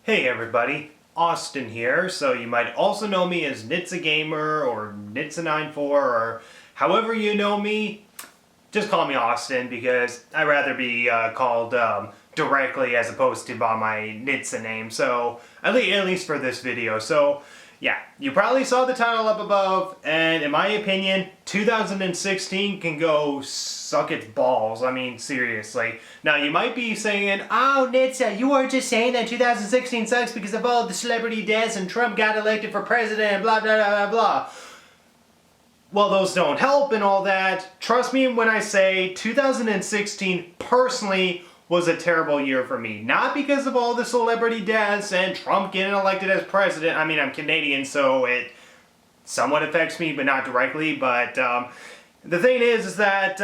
Hey everybody, Austin here, so you might also know me as Nitsa Gamer or Nitsa94 or however you know me, just call me Austin because I'd rather be called directly as opposed to by my Nitsa name, so at least for this video. So yeah, you probably saw the title up above, and in my opinion, 2016 can go suck its balls. I mean, seriously. Now, you might be saying, oh, Nitsa, you are just saying that 2016 sucks because of all the celebrity deaths and Trump got elected for president and blah, blah, blah, blah, blah. Well, those don't help and all that. Trust me when I say 2016, personally, was a terrible year for me. Not because of all the celebrity deaths and Trump getting elected as president. I mean, I'm Canadian, so it somewhat affects me, but not directly. But the thing is that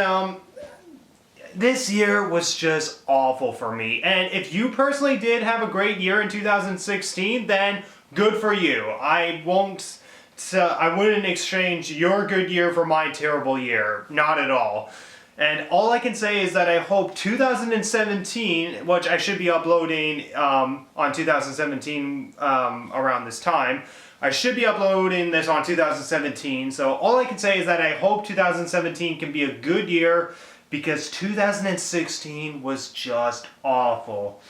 this year was just awful for me. And if you personally did have a great year in 2016, then good for you. I wouldn't exchange your good year for my terrible year. Not at all. And all I can say is that I hope 2017, which I should be uploading on 2017 around this time, I should be uploading this on 2017. So all I can say is that I hope 2017 can be a good year because 2016 was just awful.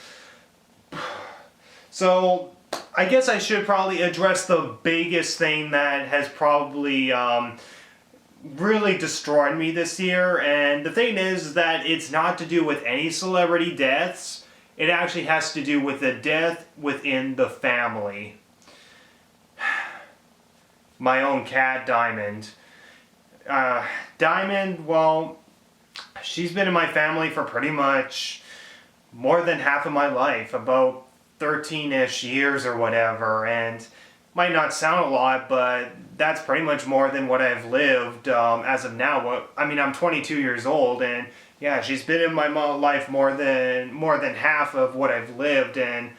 So I guess I should probably address the biggest thing that has probably really destroyed me this year, and the thing is that it's not to do with any celebrity deaths. It actually has to do with the death within the family. My own cat, Diamond. Diamond, well, she's been in my family for pretty much more than half of my life, about 13-ish years or whatever, and might not sound a lot, but that's pretty much more than what I've lived as of now. I mean, I'm 22 years old, and yeah, she's been in my life more than half of what I've lived, and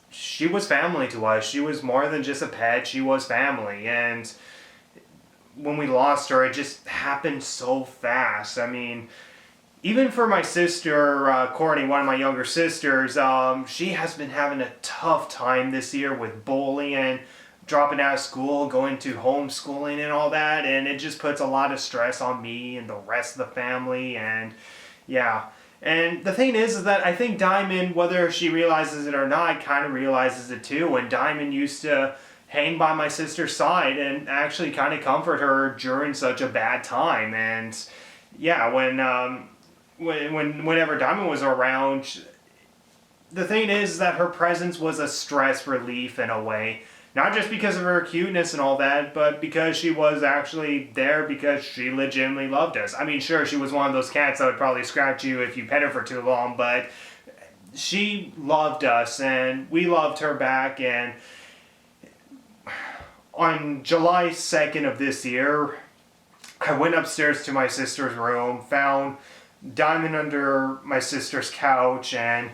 she was family to us. She was more than just a pet. She was family, and when we lost her, it just happened so fast. I mean, even for my sister, Courtney, one of my younger sisters, she has been having a tough time this year with bullying, dropping out of school, going to homeschooling and all that, and it just puts a lot of stress on me and the rest of the family, and yeah. And the thing is that I think Diamond, whether she realizes it or not, kind of realizes it too, and Diamond used to hang by my sister's side and actually kind of comfort her during such a bad time, and yeah, whenever Diamond was around, the thing is that her presence was a stress relief in a way. Not just because of her cuteness and all that, but because she was actually there because she legitimately loved us. I mean, sure, she was one of those cats that would probably scratch you if you pet her for too long, but she loved us and we loved her back. And on July 2nd of this year, I went upstairs to my sister's room, found Diamond under my sister's couch, and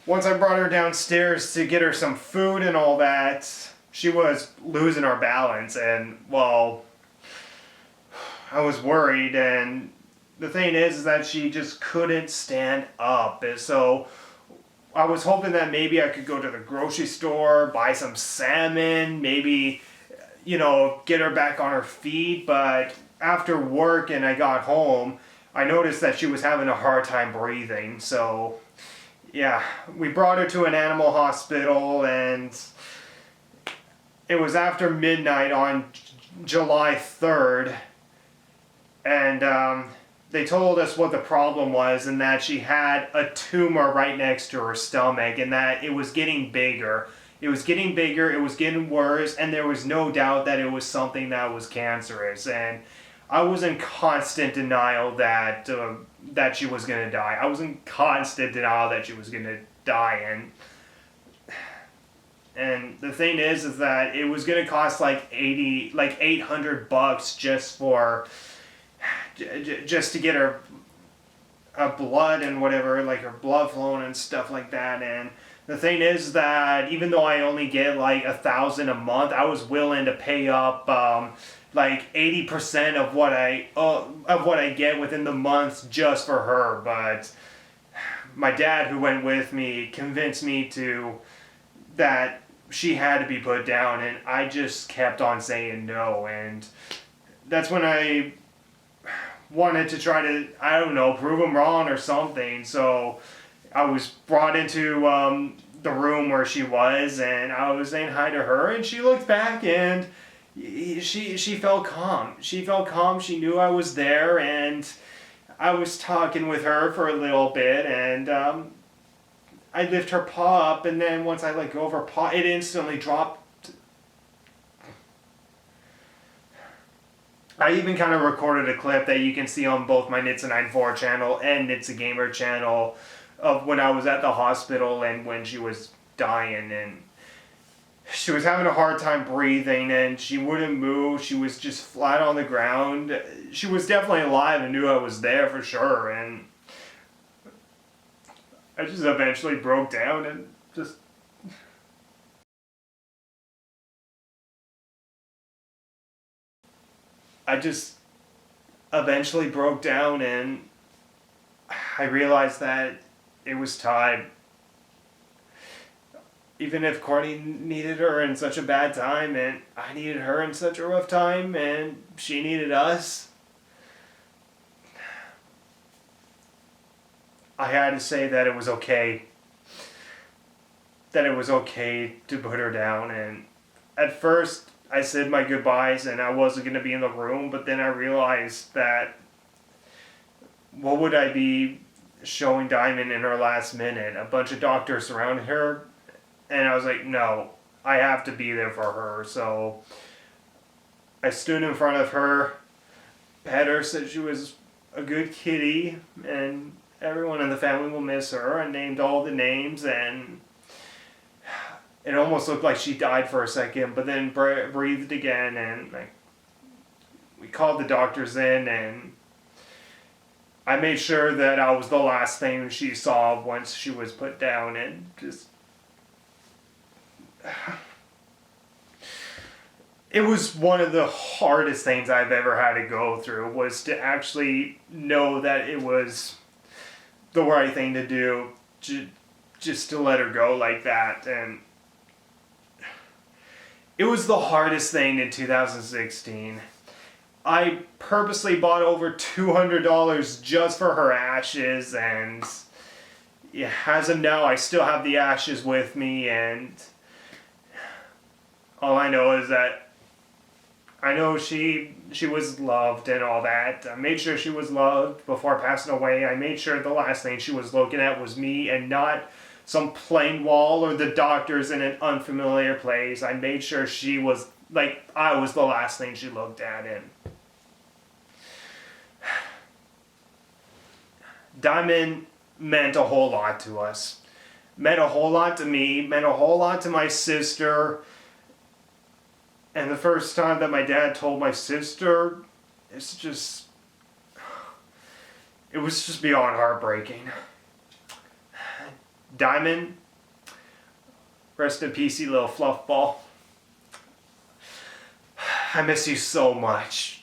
once I brought her downstairs to get her some food and all that, she was losing her balance, and well, I was worried, and the thing is that she just couldn't stand up, and so I was hoping that maybe I could go to the grocery store, buy some salmon, maybe, get her back on her feet, but after work and I got home, I noticed that she was having a hard time breathing, so yeah, we brought her to an animal hospital, and it was after midnight on July 3rd, and they told us what the problem was, and that she had a tumor right next to her stomach, and that it was getting bigger. It was getting bigger, it was getting worse, and there was no doubt that it was something that was cancerous, and I was in constant denial that she was going to die. I was in constant denial that she was going to die, and the thing is that it was going to cost like $800 just to get her blood and whatever, like her blood flowing and stuff like that. And the thing is that even though I only get like $1,000 a month, I was willing to pay up like 80% of what I get within the month just for her. But my dad, who went with me, convinced me that she had to be put down, and I just kept on saying no. And that's when I wanted to try to, I don't know, prove him wrong or something. So I was brought into the room where she was, and I was saying hi to her, and she looked back, and she felt calm. She felt calm. She knew I was there, and I was talking with her for a little bit, and I lift her paw up, and then once I let go of her paw, it instantly dropped. I even kind of recorded a clip that you can see on both my Nitsa94 channel and Nitsa Gamer channel of when I was at the hospital and when she was dying, and she was having a hard time breathing, and she wouldn't move. She was just flat on the ground. She was definitely alive and knew I was there for sure, and I just eventually broke down and just... I just eventually broke down, and I realized that it was time. Even if Courtney needed her in such a bad time, and I needed her in such a rough time, and she needed us, I had to say that it was okay. That it was okay to put her down. And at first, I said my goodbyes and I wasn't going to be in the room, but then I realized that what would I be showing Diamond in her last minute? A bunch of doctors surrounded her, and I was like, no, I have to be there for her. So I stood in front of her, pet her, said she was a good kitty, and everyone in the family will miss her, and named all the names, and it almost looked like she died for a second, but then breathed again, and we called the doctors in, and I made sure that I was the last thing she saw once she was put down, and just... It was one of the hardest things I've ever had to go through, was to actually know that it was the right thing to do, just to let her go like that. And it was the hardest thing in 2016. I purposely bought over $200 just for her ashes, and yeah, as of now, I still have the ashes with me, and all I know is that I know she was loved and all that. I made sure she was loved before passing away. I made sure the last thing she was looking at was me and not some plain wall or the doctors in an unfamiliar place. I made sure she was, like, I was the last thing she looked at. And Diamond meant a whole lot to us. Meant a whole lot to me, meant a whole lot to my sister. And the first time that my dad told my sister, it was just beyond heartbreaking. Diamond, rest in peace, you little fluff ball. I miss you so much.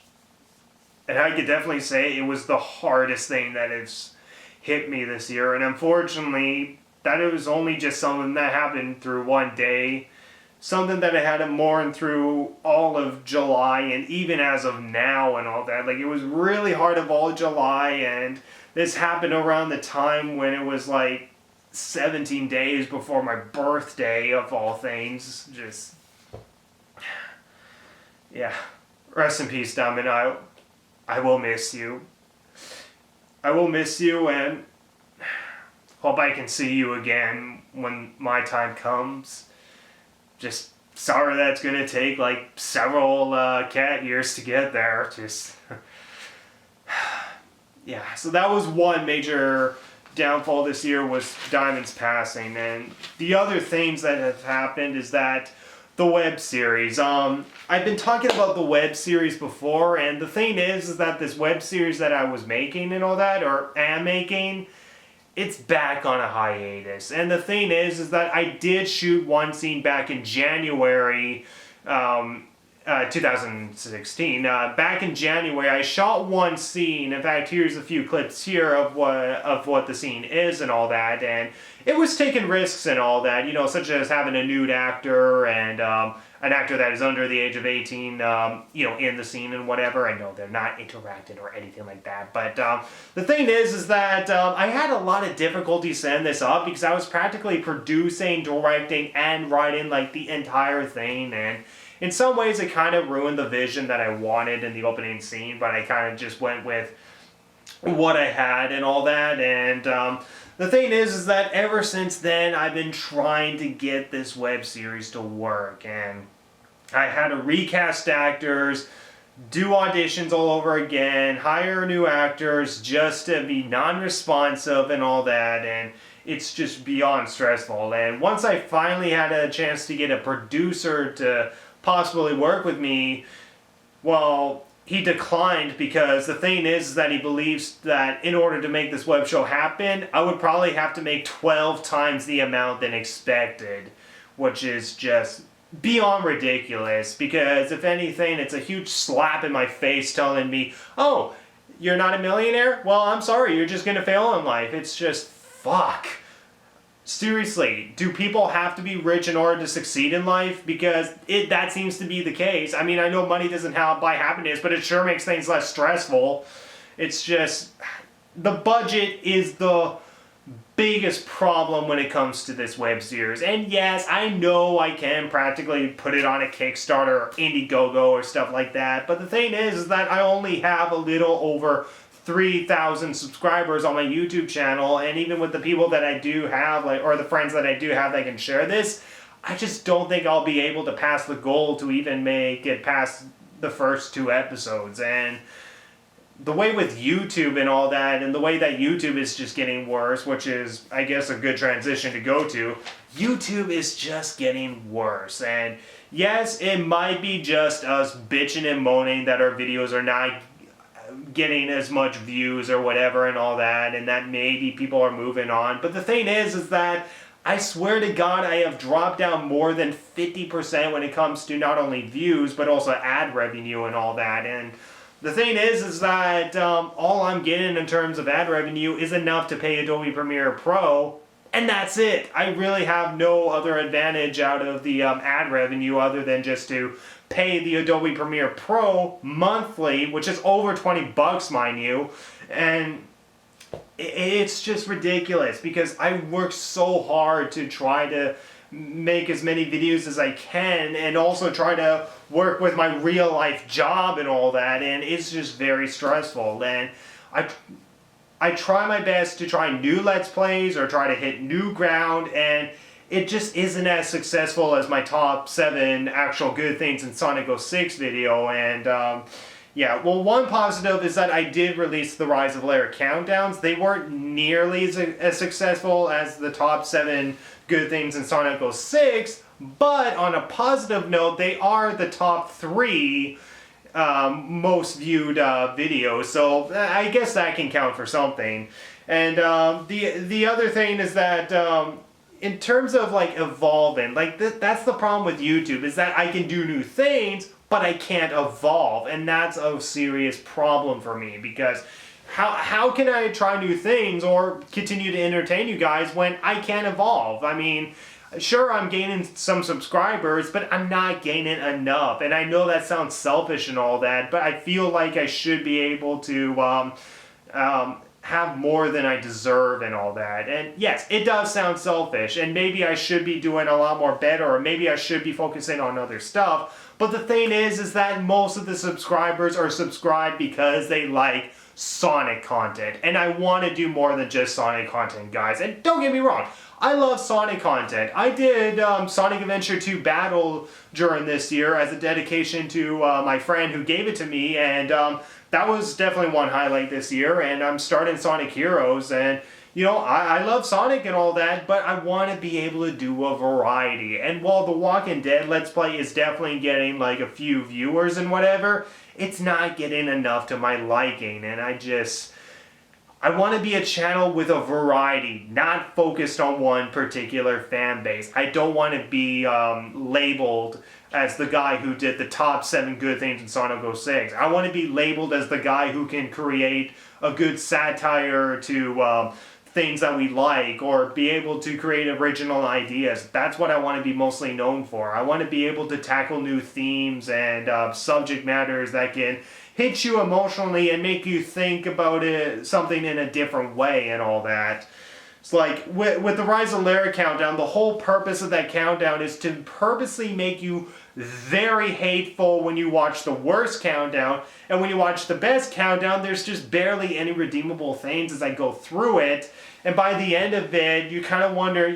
And I could definitely say it was the hardest thing that has hit me this year. And unfortunately, that it was only just something that happened through one day. Something that I had to mourn through all of July and even as of now and all that. Like, it was really hard of all July, and this happened around the time when it was like 17 days before my birthday, of all things. Just, yeah. Rest in peace, Diamond. I will miss you. I will miss you, and hope I can see you again when my time comes. Just sorry that's going to take like several cat years to get there. Just yeah, so that was one major downfall this year, was Diamond's passing. And the other things that have happened is that the web series. I've been talking about the web series before, and the thing is that this web series that I was making and all that, or am making, it's back on a hiatus. And the thing is that I did shoot one scene back in January, 2016. Back in January, I shot one scene. In fact, here's a few clips here of what the scene is and all that. And it was taking risks and all that, you know, such as having a nude actor and an actor that is under the age of 18, you know, in the scene and whatever. I know they're not interacting or anything like that. But the thing is that I had a lot of difficulty setting this up because I was practically producing, directing, and writing like the entire thing. And in some ways, it kind of ruined the vision that I wanted in the opening scene, but I kind of just went with what I had and all that. And the thing is that ever since then, I've been trying to get this web series to work. And I had to recast actors, do auditions all over again, hire new actors just to be non-responsive and all that. And it's just beyond stressful. And once I finally had a chance to get a producer to possibly work with me, well, he declined because the thing is that he believes that in order to make this web show happen, I would probably have to make 12 times the amount than expected, which is just beyond ridiculous because if anything, it's a huge slap in my face telling me, oh, you're not a millionaire? Well, I'm sorry, you're just gonna fail in life. It's just, fuck. Seriously, do people have to be rich in order to succeed in life? Because that seems to be the case. I mean, I know money doesn't buy happiness, but it sure makes things less stressful. It's just, the budget is the biggest problem when it comes to this web series. And yes, I know I can practically put it on a Kickstarter or Indiegogo or stuff like that, but the thing is that I only have a little over 3,000 subscribers on my YouTube channel, and even with the people that I do have, like, or the friends that I do have that can share this, I just don't think I'll be able to pass the goal to even make it past the first 2 episodes. And the way with YouTube and all that, and the way that YouTube is just getting worse, which is, I guess, a good transition to go to, YouTube is just getting worse. And yes, it might be just us bitching and moaning that our videos are not getting as much views or whatever and all that, and that maybe people are moving on. But the thing is that I swear to God, I have dropped down more than 50% when it comes to not only views, but also ad revenue and all that. And the thing is that all I'm getting in terms of ad revenue is enough to pay Adobe Premiere Pro, and that's it. I really have no other advantage out of the ad revenue other than just to pay the Adobe Premiere Pro monthly, which is over 20 bucks, mind you. And it's just ridiculous because I work so hard to try to make as many videos as I can and also try to work with my real life job and all that, and it's just very stressful. And I try my best to try new Let's Plays or try to hit new ground, and it just isn't as successful as my top 7 actual good things in Sonic 06 video. And yeah, well, one positive is that I did release the Rise of Lair countdowns. They weren't nearly as successful as the top 7 good things in Sonic 06, but on a positive note, they are the top 3 most viewed videos, so I guess that can count for something. And the other thing is that in terms of like evolving, like that's the problem with YouTube, is that I can do new things, but I can't evolve, and that's a serious problem for me because how can I try new things or continue to entertain you guys when I can't evolve? I mean, sure, I'm gaining some subscribers, but I'm not gaining enough. And I know that sounds selfish and all that, but I feel like I should be able to have more than I deserve and all that. And yes, it does sound selfish, and maybe I should be doing a lot more better, or maybe I should be focusing on other stuff. But the thing is that most of the subscribers are subscribed because they like Sonic content, and I want to do more than just Sonic content, guys. And don't get me wrong, I love Sonic content. I did Sonic Adventure 2 Battle during this year as a dedication to my friend who gave it to me, and that was definitely one highlight this year. And I'm starting Sonic Heroes, and you know, I love Sonic and all that, but I want to be able to do a variety. And while The Walking Dead Let's Play is definitely getting like a few viewers and whatever, it's not getting enough to my liking, and I want to be a channel with a variety, not focused on one particular fan base. I don't want to be labeled as the guy who did the top 7 good things in Sonic 06. I want to be labeled as the guy who can create a good satire to things that we like, or be able to create original ideas. That's what I want to be mostly known for. I want to be able to tackle new themes and subject matters that can hit you emotionally and make you think about something in a different way and all that. It's like, with the Rise of Lyric countdown, the whole purpose of that countdown is to purposely make you very hateful when you watch the worst countdown, and when you watch the best countdown, there's just barely any redeemable things as I go through it, and by the end of it, you kind of wonder,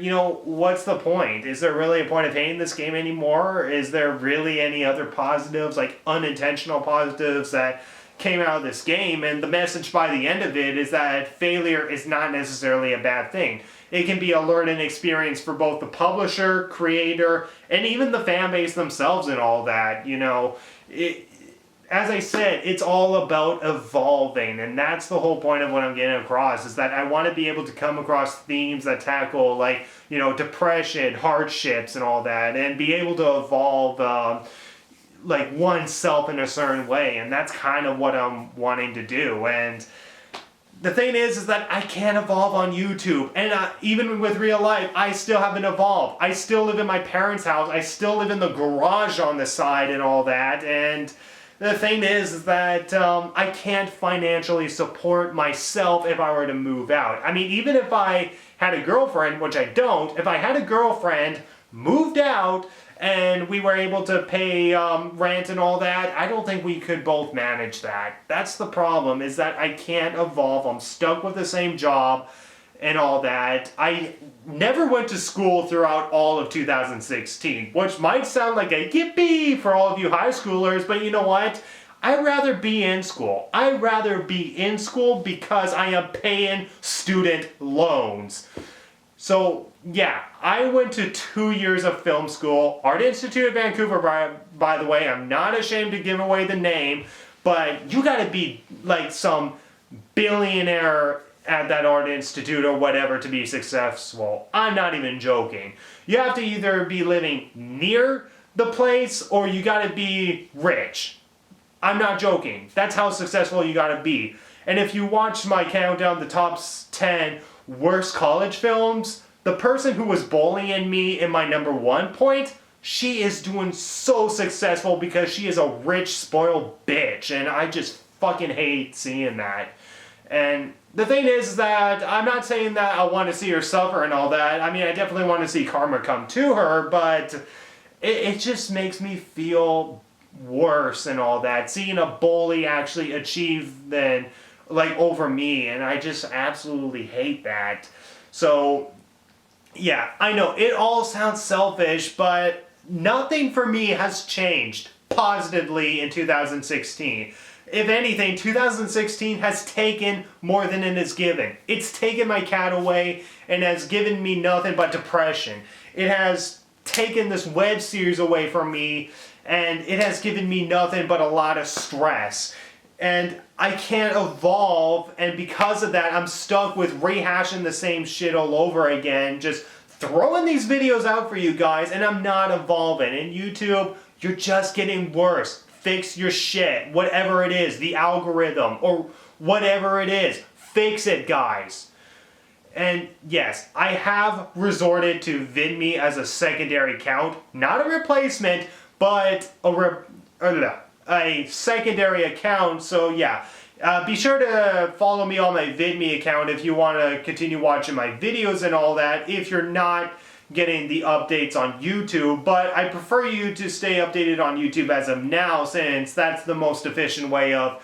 what's the point? Is there really a point of hating this game anymore? Is there really any other positives, like unintentional positives that came out of this game? And the message by the end of it is that failure is not necessarily a bad thing. It can be a learning experience for both the publisher, creator, and even the fan base themselves and all that. As I said, it's all about evolving, and that's the whole point of what I'm getting across, is that I want to be able to come across themes that tackle, like, depression, hardships, and all that, and be able to evolve like oneself in a certain way, and that's kind of what I'm wanting to do. And the thing is that I can't evolve on YouTube, and even with real life, I still haven't evolved. I still live in my parents' house, I still live in the garage on the side and all that, and the thing is that I can't financially support myself if I were to move out. I mean, even if I had a girlfriend, which I don't, if I had a girlfriend, moved out, and we were able to pay rent and all that, I don't think we could both manage that. That's the problem, is that I can't evolve. I'm stuck with the same job and all that. I never went to school throughout all of 2016, which might sound like a yippee for all of you high schoolers, but you know what? I'd rather be in school. I'd rather be in school because I am paying student loans. So, yeah, I went to 2 years of film school. Art Institute of Vancouver, by the way. I'm not ashamed to give away the name, but you gotta be like some billionaire at that art institute or whatever to be successful. I'm not even joking. You have to either be living near the place or you gotta be rich. I'm not joking. That's how successful you gotta be. And if you watch my countdown, the top 10 worst college films, the person who was bullying me in my number 1 point, she is doing so successful because she is a rich, spoiled bitch, and I just fucking hate seeing that. And the thing is that I'm not saying that I want to see her suffer and all that. I mean, I definitely want to see karma come to her, but it just makes me feel worse and all that, seeing a bully actually achieve over me, and I just absolutely hate that. So, yeah, I know, it all sounds selfish, but nothing for me has changed positively in 2016. If anything, 2016 has taken more than it has given. It's taken my cat away and has given me nothing but depression. It has taken this web series away from me, and it has given me nothing but a lot of stress. And I can't evolve, and because of that, I'm stuck with rehashing the same shit all over again, just throwing these videos out for you guys, and I'm not evolving. And YouTube, you're just getting worse. Fix your shit, whatever it is, the algorithm, or whatever it is. Fix it, guys. And yes, I have resorted to VidMe as a secondary account, not a replacement, but a secondary account. So yeah, be sure to follow me on my VidMe account if you want to continue watching my videos and all that, if you're not getting the updates on YouTube. But I prefer you to stay updated on YouTube as of now, since that's the most efficient way of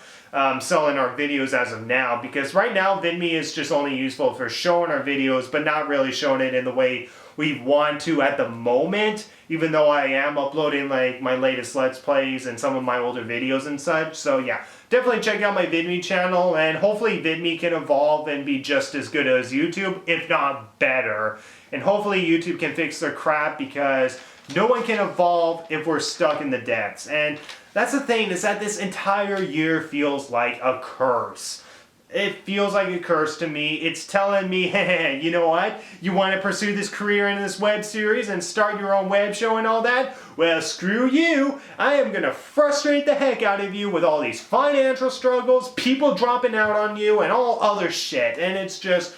selling our videos as of now, because right now VidMe is just only useful for showing our videos but not really showing it in the way we want to at the moment, even though I am uploading like my latest Let's Plays and some of my older videos and such. So yeah, definitely check out my VidMe channel, and hopefully VidMe can evolve and be just as good as YouTube, if not better. And hopefully YouTube can fix their crap, because no one can evolve if we're stuck in the depths. And that's the thing, is that this entire year feels like a curse. it feels like a curse to me. It's telling me, hey, you know what? You want to pursue this career in this web series and start your own web show and all that? Well, screw you. I am going to frustrate the heck out of you with all these financial struggles, people dropping out on you, and all other shit. And it's just...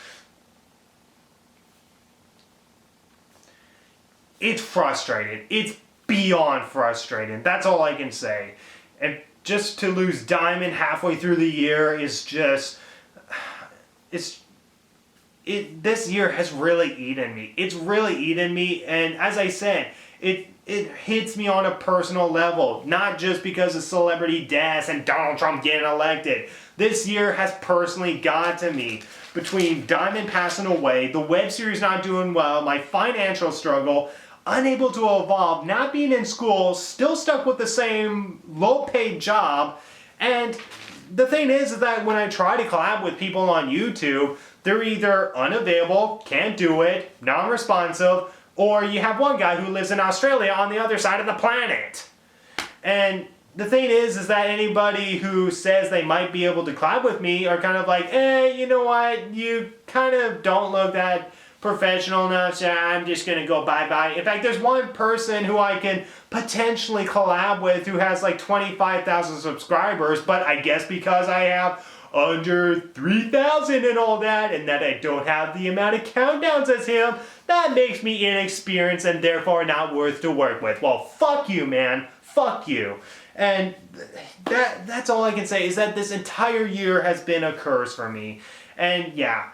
it's frustrating. It's beyond frustrating. That's all I can say. And just to lose Diamond halfway through the year is just... this year has really eaten me. It's really eaten me, and as I said, it hits me on a personal level, not just because of celebrity deaths and Donald Trump getting elected. This year has personally got to me. Between Diamond passing away, the web series not doing well, my financial struggle, unable to evolve, not being in school, still stuck with the same low-paid job, and the thing is that when I try to collab with people on YouTube, they're either unavailable, can't do it, non-responsive, or you have one guy who lives in Australia on the other side of the planet. And the thing is that anybody who says they might be able to collab with me are kind of like, you know what, you kind of don't look that professional enough, so I'm just gonna go bye-bye. In fact, there's one person who I can potentially collab with who has like 25,000 subscribers, but I guess because I have under 3,000 and all that, and that I don't have the amount of countdowns as him, that makes me inexperienced and therefore not worth to work with. Well, fuck you, man. Fuck you. And that's all I can say, is that this entire year has been a curse for me. And yeah.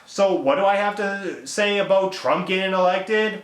So what do I have to say about Trump getting elected?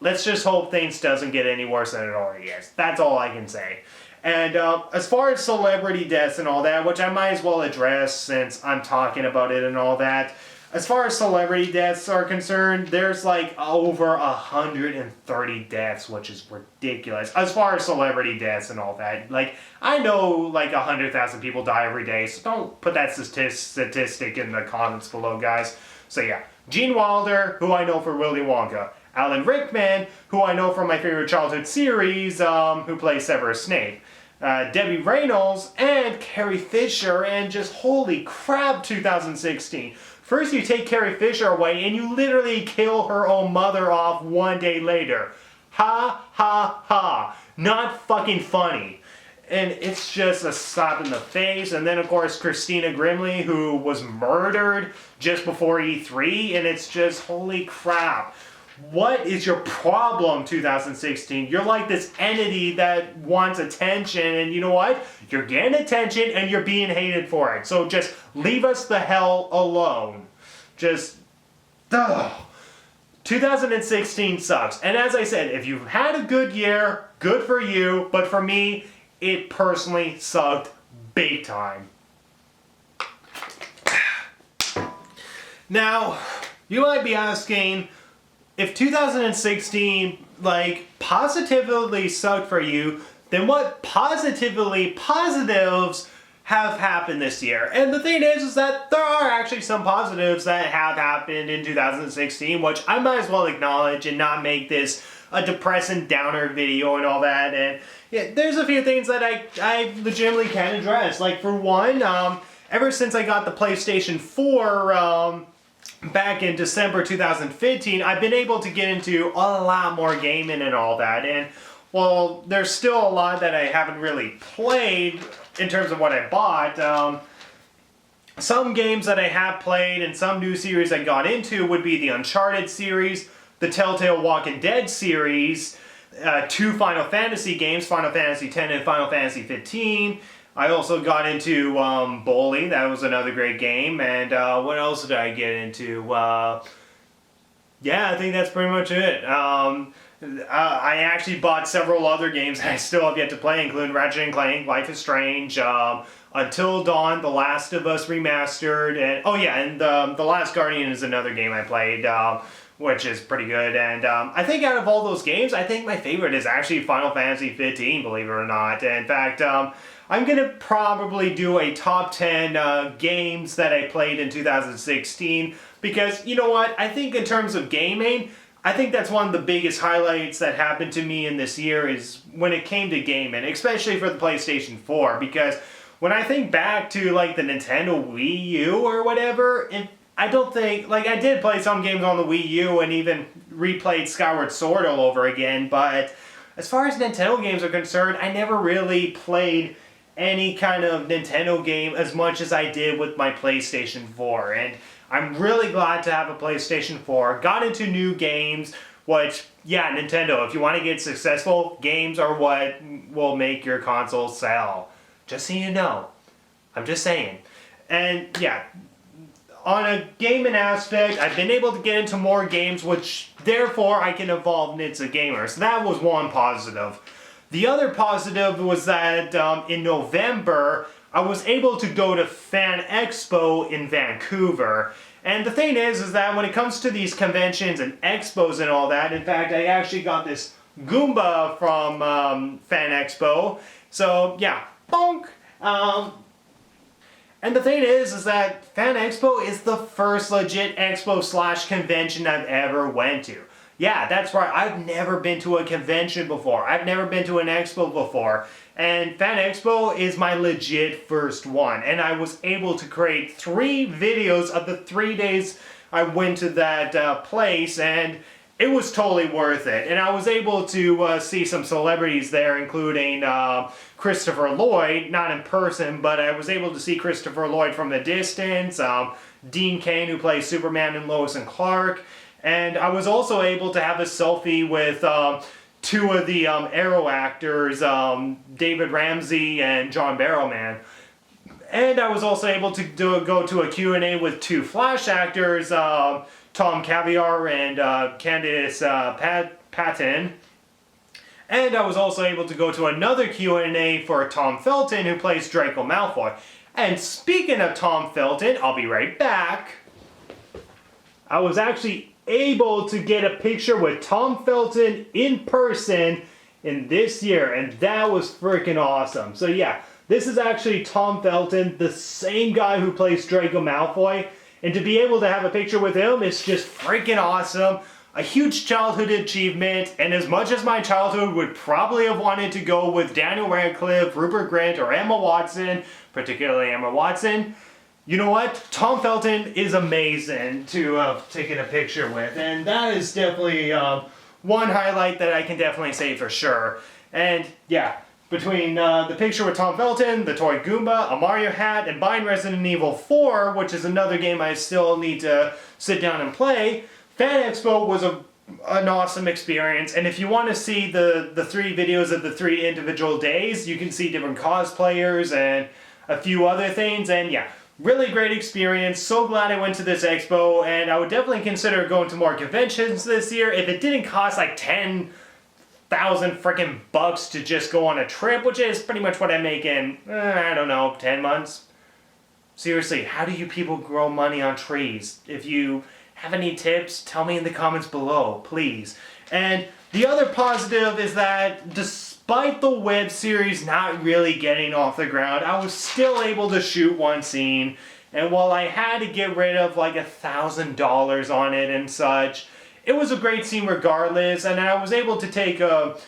Let's just hope things doesn't get any worse than it already is. That's all I can say. And as far as celebrity deaths and all that, which I might as well address since I'm talking about it and all that, as far as celebrity deaths are concerned, there's like over 130 deaths, which is ridiculous. As far as celebrity deaths and all that, like, I know like 100,000 people die every day, so don't put that statistic in the comments below, guys. So yeah, Gene Wilder, who I know for Willy Wonka. Alan Rickman, who I know from my favorite childhood series, who plays Severus Snape. Debbie Reynolds, and Carrie Fisher, and just holy crap, 2016. First you take Carrie Fisher away and you literally kill her own mother off one day later. Ha ha ha. Not fucking funny. And it's just a slap in the face. And then of course Christina Grimley, who was murdered just before E3, and it's just holy crap. What is your problem, 2016? You're like this entity that wants attention, and you know what? You're getting attention and you're being hated for it. So just leave us the hell alone. Just, 2016 sucks. And as I said, if you've had a good year, good for you. But for me, it personally sucked big time. Now, you might be asking, if 2016, like, positively sucked for you, then what positives have happened this year? And the thing is that there are actually some positives that have happened in 2016, which I might as well acknowledge and not make this a depressing downer video and all that. And yeah, there's a few things that I legitimately can address. Like, for one, ever since I got the PlayStation 4, back in December 2015, I've been able to get into a lot more gaming and all that, and well, there's still a lot that I haven't really played in terms of what I bought. Some games that I have played and some new series I got into would be the Uncharted series, the Telltale Walking Dead series, 2 Final Fantasy games, Final Fantasy X and Final Fantasy 15. I also got into bowling. That was another great game. And what else did I get into? Yeah, I think that's pretty much it. I actually bought several other games that I still have yet to play, including Ratchet & Clank, Life is Strange, Until Dawn, The Last of Us Remastered, and oh yeah, and The Last Guardian is another game I played, which is pretty good. And I think out of all those games, I think my favorite is actually Final Fantasy 15, believe it or not. In fact, I'm going to probably do a top 10 games that I played in 2016, because, you know what, I think in terms of gaming, I think that's one of the biggest highlights that happened to me in this year is when it came to gaming, especially for the PlayStation 4, because when I think back to like the Nintendo Wii U or whatever, I don't think, like I did play some games on the Wii U and even replayed Skyward Sword all over again, but as far as Nintendo games are concerned, I never really played any kind of Nintendo game as much as I did with my PlayStation 4. And I'm really glad to have a PlayStation 4. Got into new games, which, yeah, Nintendo, if you want to get successful, games are what will make your console sell. Just so you know. I'm just saying. And, yeah, on a gaming aspect, I've been able to get into more games, which, therefore, I can evolve Nitz a Gamer. So that was one positive. The other positive was that in November, I was able to go to Fan Expo in Vancouver. And the thing is that when it comes to these conventions and expos and all that, in fact, I actually got this Goomba from Fan Expo. So, yeah, bonk! And the thing is that Fan Expo is the first legit expo / convention I've ever went to. Yeah, that's right, I've never been to a convention before. I've never been to an expo before. And Fan Expo is my legit first one. And I was able to create 3 videos of the 3 days I went to that place, and it was totally worth it. And I was able to see some celebrities there, including Christopher Lloyd, not in person, but I was able to see Christopher Lloyd from the distance, Dean Cain, who plays Superman and Lois and Clark, and I was also able to have a selfie with 2 of the Arrow actors, David Ramsey and John Barrowman. And I was also able to go to a Q&A with 2 Flash actors, Tom Caviar and Candice Patton. And I was also able to go to another Q&A for Tom Felton, who plays Draco Malfoy. And speaking of Tom Felton, I'll be right back. I was actually able to get a picture with Tom Felton in person in this year, and that was freaking awesome. So yeah, this is actually Tom Felton, the same guy who plays Draco Malfoy, and to be able to have a picture with him is just freaking awesome. A huge childhood achievement, and as much as my childhood would probably have wanted to go with Daniel Radcliffe, Rupert Grint, or Emma Watson, particularly Emma Watson, you know what? Tom Felton is amazing to have taken a picture with, and that is definitely one highlight that I can definitely say for sure. And yeah, between the picture with Tom Felton, the toy Goomba, a Mario hat, and buying Resident Evil 4, which is another game I still need to sit down and play, Fan Expo was an awesome experience. And if you want to see the 3 videos of the 3 individual days, you can see different cosplayers and a few other things, and yeah, really great experience. So glad I went to this expo, and I would definitely consider going to more conventions this year if it didn't cost like 10,000 freaking bucks to just go on a trip, which is pretty much what I make in, I don't know, 10 months. Seriously, how do you people grow money on trees? If you have any tips, tell me in the comments below, please. And the other positive is that despite the web series not really getting off the ground, I was still able to shoot one scene. And while I had to get rid of like $1,000 on it and such, it was a great scene regardless. And I was able to take a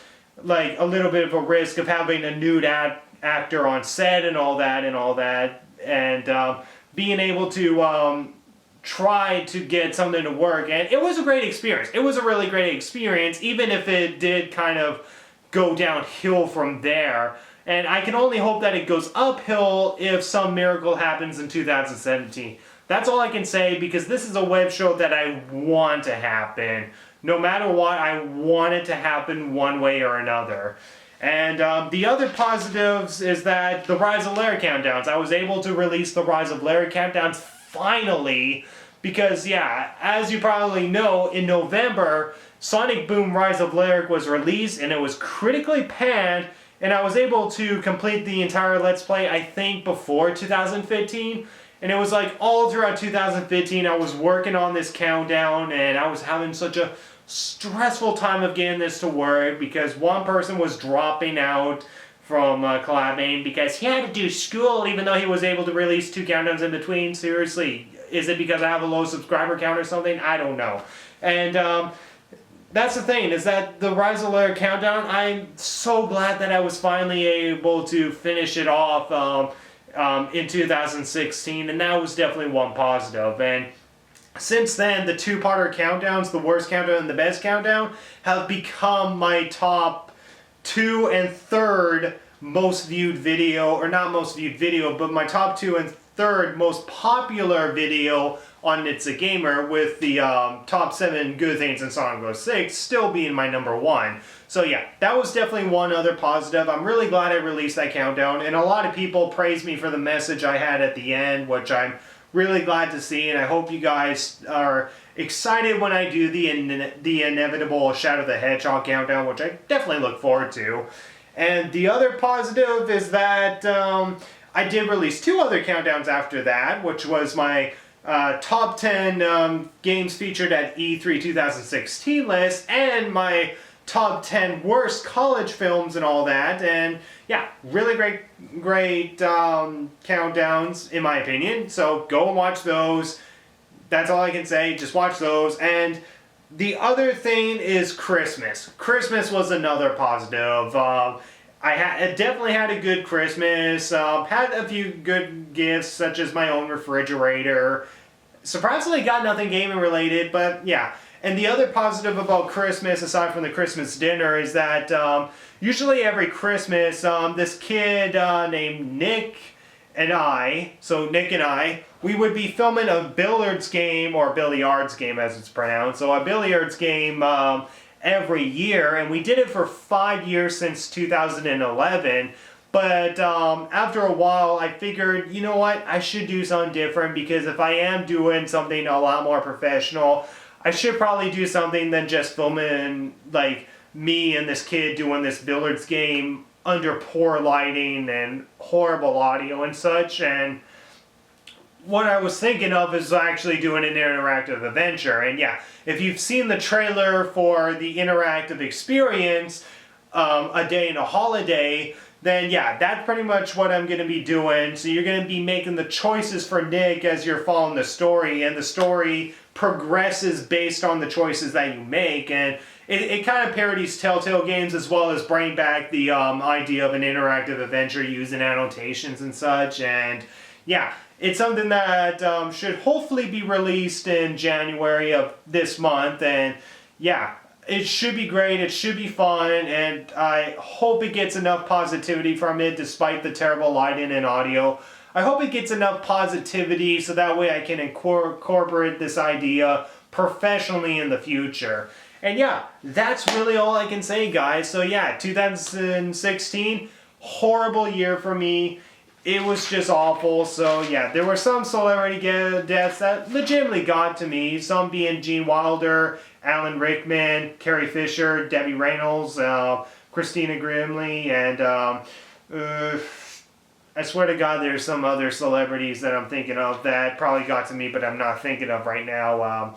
little bit of a risk of having a nude actor on set and all that. And being able to try to get something to work, and it was a great experience. It was a really great experience, even if it did kind of go downhill from there. And I can only hope that it goes uphill if some miracle happens in 2017. That's all I can say, because this is a web show that I want to happen. No matter what, I want it to happen one way or another. And the other positives is that the Rise of Larry countdowns. I was able to release the Rise of Larry countdowns finally, because yeah, as you probably know, in November, Sonic Boom Rise of Lyric was released, and it was critically panned, and I was able to complete the entire Let's Play, I think, before 2015, and it was like all throughout 2015 I was working on this countdown, and I was having such a stressful time of getting this to work, because one person was dropping out from collabing because he had to do school even though he was able to release 2 countdowns in between. Seriously, is it because I have a low subscriber count or something? I don't know. And that's the thing, is that the Rise of Lair countdown, I'm so glad that I was finally able to finish it off. in 2016, and that was definitely one positive. And since then, the two-parter countdowns, the worst countdown and the best countdown, have become my top 2 and 3rd most viewed video, or not most viewed video, but my top 2 and 3rd most popular video on It's a Gamer, with the top 7 good things in Sonic Bros. 6 still being my number 1. So yeah, that was definitely one other positive. I'm really glad I released that countdown, and a lot of people praised me for the message I had at the end, which I'm really glad to see, and I hope you guys are excited when I do the inevitable Shadow the Hedgehog countdown, which I definitely look forward to. And the other positive is that I did release 2 other countdowns after that, which was my top 10 games featured at E3 2016 list, and my top 10 worst college films and all that. And yeah, really great countdowns in my opinion. So go and watch those. That's all I can say. Just watch those. And the other thing is Christmas. Christmas was another positive. I definitely had a good Christmas. Had a few good gifts, such as my own refrigerator. Surprisingly got nothing gaming related, but yeah. And the other positive about Christmas, aside from the Christmas dinner, is that usually every Christmas, this kid named Nick and I, we would be filming a billiards game, or billiards game as it's pronounced, so a billiards game every year, and we did it for 5 years since 2011. But after a while, I figured, you know what, I should do something different, because if I am doing something a lot more professional, I should probably do something than just filming, like, me and this kid doing this billiards game under poor lighting and horrible audio and such. And what I was thinking of is actually doing an interactive adventure. And yeah, if you've seen the trailer for the interactive experience, A Day in a Holiday, then yeah, that's pretty much what I'm going to be doing. So you're going to be making the choices for Nick as you're following the story, and the story progresses based on the choices that you make. And it kind of parodies Telltale games, as well as bring back the idea of an interactive adventure using annotations and such. And yeah, it's something that should hopefully be released in January of this month. And yeah, it should be great, it should be fun, and I hope it gets enough positivity from it despite the terrible lighting and audio. I hope it gets enough positivity so that way I can incorporate this idea professionally in the future. And yeah, that's really all I can say, guys. So yeah, 2016, horrible year for me. It was just awful. So yeah, there were some celebrity deaths that legitimately got to me. Some being Gene Wilder, Alan Rickman, Carrie Fisher, Debbie Reynolds, Christina Grimley, and I swear to God there's some other celebrities that I'm thinking of that probably got to me, but I'm not thinking of right now.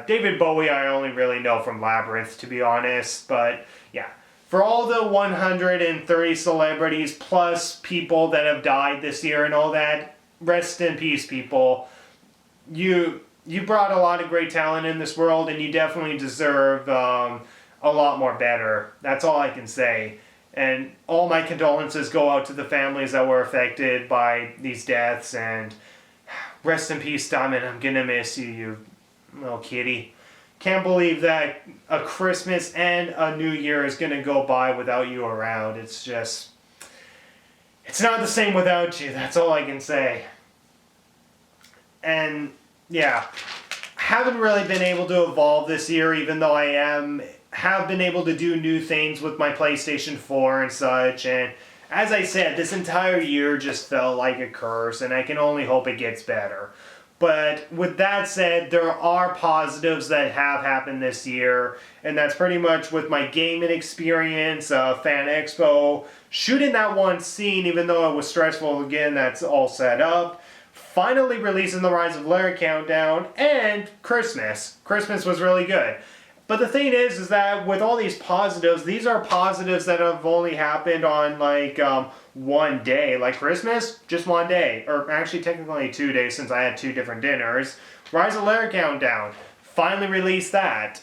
David Bowie I only really know from Labyrinth, to be honest. But yeah, for all the 130 celebrities plus people that have died this year and all that, rest in peace, people. You brought a lot of great talent in this world, and you definitely deserve a lot more better. That's all I can say. And all my condolences go out to the families that were affected by these deaths. And rest in peace, Diamond. I'm gonna miss you, you little kitty. Can't believe that a Christmas and a New Year is gonna go by without you around. It's just... it's not the same without you. That's all I can say. And... yeah, haven't really been able to evolve this year, even though I have been able to do new things with my PlayStation 4 and such. And as I said, this entire year just felt like a curse, and I can only hope it gets better. But with that said, there are positives that have happened this year, and that's pretty much with my gaming experience, Fan Expo, shooting that one scene, even though it was stressful. Again, that's all set up. Finally releasing the Rise of Lyric countdown, and Christmas. Christmas was really good. But the thing is that with all these positives, these are positives that have only happened on like one day. Like Christmas, just one day. Or actually technically 2 days, since I had 2 different dinners. Rise of Lyric countdown. Finally released that.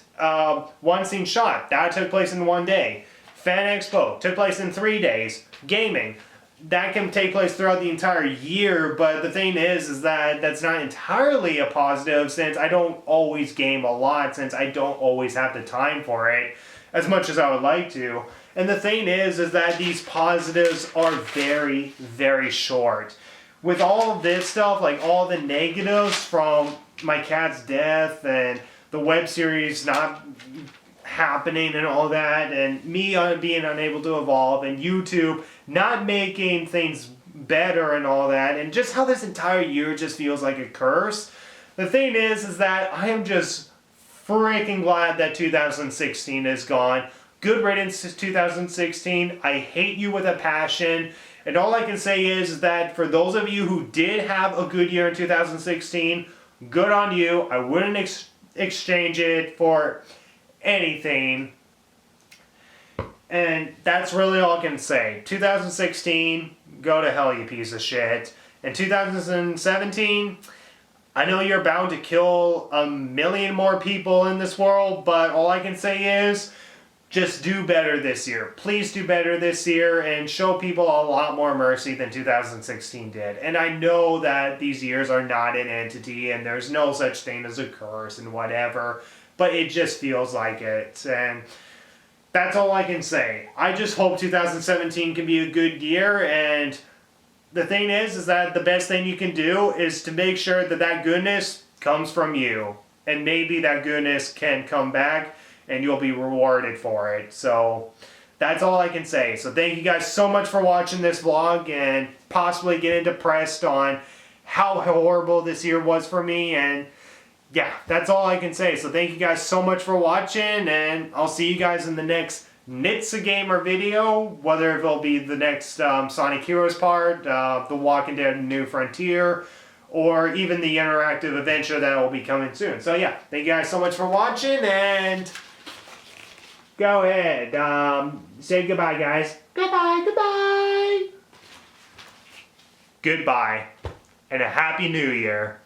One Scene Shot. That took place in one day. Fan Expo. Took place in 3 days. Gaming. that can take place throughout the entire year, but the thing is that that's not entirely a positive, since I don't always game a lot, since I don't always have the time for it as much as I would like to. And the thing is that these positives are very, very short. With all of this stuff, like all the negatives from my cat's death and the web series not happening and all that, and me being unable to evolve, and YouTube not making things better and all that, and just how this entire year just feels like a curse. The thing is that I am just freaking glad that 2016 is gone. Good riddance to 2016. I hate you with a passion. And all I can say is that for those of you who did have a good year in 2016, good on you. I wouldn't exchange it for anything. And that's really all I can say. 2016, go to hell, you piece of shit. And 2017, I know you're bound to kill a million more people in this world, but all I can say is just do better this year. Please do better this year and show people a lot more mercy than 2016 did. And I know that these years are not an entity and there's no such thing as a curse and whatever, but it just feels like it. And that's all I can say. I just hope 2017 can be a good year, and the thing is that the best thing you can do is to make sure that that goodness comes from you. And maybe that goodness can come back and you'll be rewarded for it. So that's all I can say. So thank you guys so much for watching this vlog and possibly getting depressed on how horrible this year was for me. And yeah, that's all I can say. So thank you guys so much for watching, and I'll see you guys in the next Nit's a Gamer video, whether it'll be the next Sonic Heroes part, The Walking Dead New Frontier, or even the interactive adventure that will be coming soon. So yeah, thank you guys so much for watching, and go ahead, say goodbye, guys. Goodbye, goodbye. Goodbye, and a Happy New Year.